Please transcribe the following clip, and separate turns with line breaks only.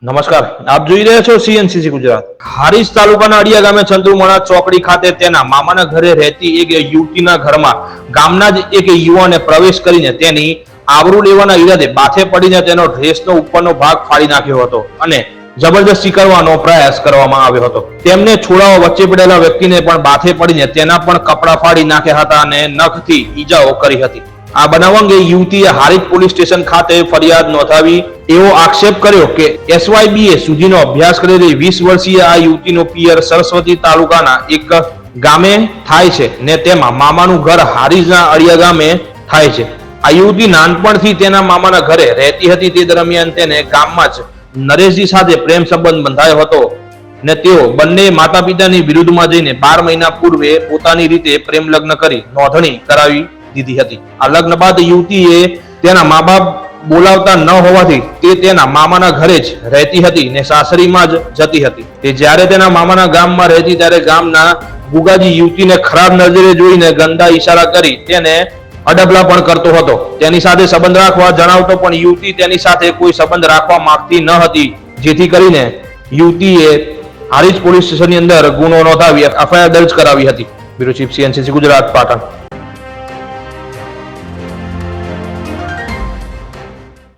નમસ્કાર, આપ જોઈ રહ્યા છો સીએનસીસી ગુજરાત। હારીજ તાલુકાના અડિયા ગામે ચંદ્રુમણા ચોકડી ખાતે તેના મામાના ઘરે રહેતી એક યુવતીના ઘરમાં ગામના જ એક યુવાને પ્રવેશ કરીને તેની આબરૂ લેવાના ઈરાદે બાથે પડીને તેનો ડ્રેસનો ઉપરનો ભાગ ફાડી નાખ્યો હતો અને જબરદસ્તી કરવાનો પ્રયાસ કરવામાં આવ્યો હતો। તેમને છોડાવવા વચ્ચે પડેલા વ્યક્તિને પણ બાથે પડીને તેના પણ કપડા ફાડી નાખ્યા હતા અને નખથી ઈજાઓ કરી હતી। આ બનાવ અંગે યુવતીએ હારીજ પોલીસ સ્ટેશન ખાતે ફરિયાદ નોંધાવી એવો આક્ષેપ કર્યો કે SYBA સુધીનો અભ્યાસ કરેલી 20 વર્ષીય આ યુવતીનો પિયર સરસ્વતી તાલુકાના એક ગામે થાય છે ને તેમાં મામાનું ઘર હારીજના અડિયા ગામે થાય છે। આ યુવતી નાનપણથી તેના મામાના ઘરે રહેતી હતી। તે દરમિયાન તેને ગામમાં જ નરેશજી સાથે પ્રેમ સંબંધ બંધાયો હતો ને તેઓ બંને માતા પિતાની વિરુદ્ધમાં જઈને 12 મહિના પૂર્વે પોતાની રીતે પ્રેમ લગ્ન કરી નોંધણી કરાવી દીધી હતી। આ લગ્ન બાદ યુવતીએ તેના મા બાપ બોલાવતા ન હોવાથી તે તેના મામાના ઘરે જ રહેતી હતી ને સાસરીમાં જ જતી હતી। તે જ્યારે તેના મામાના ગામમાં રહેતી ત્યારે ગામના ગુગાજી યુવતીને ખરાબ નજરે જોઈને ગંદા ઈશારા કરી તેને અડબલા પણ કરતો હતો। તેની સાથે સંબંધ રાખવા જણાવતો પણ યુવતી તેની સાથે કોઈ સંબંધ રાખવા માંગતી ન હતી, જેથી કરીને યુવતીએ હારીજ પોલીસ સ્ટેશનની અંદર ગુનો નોંધાવી FIR દર્જ કરાવી હતી। Bureau chief CNCC Gujarat, Patan.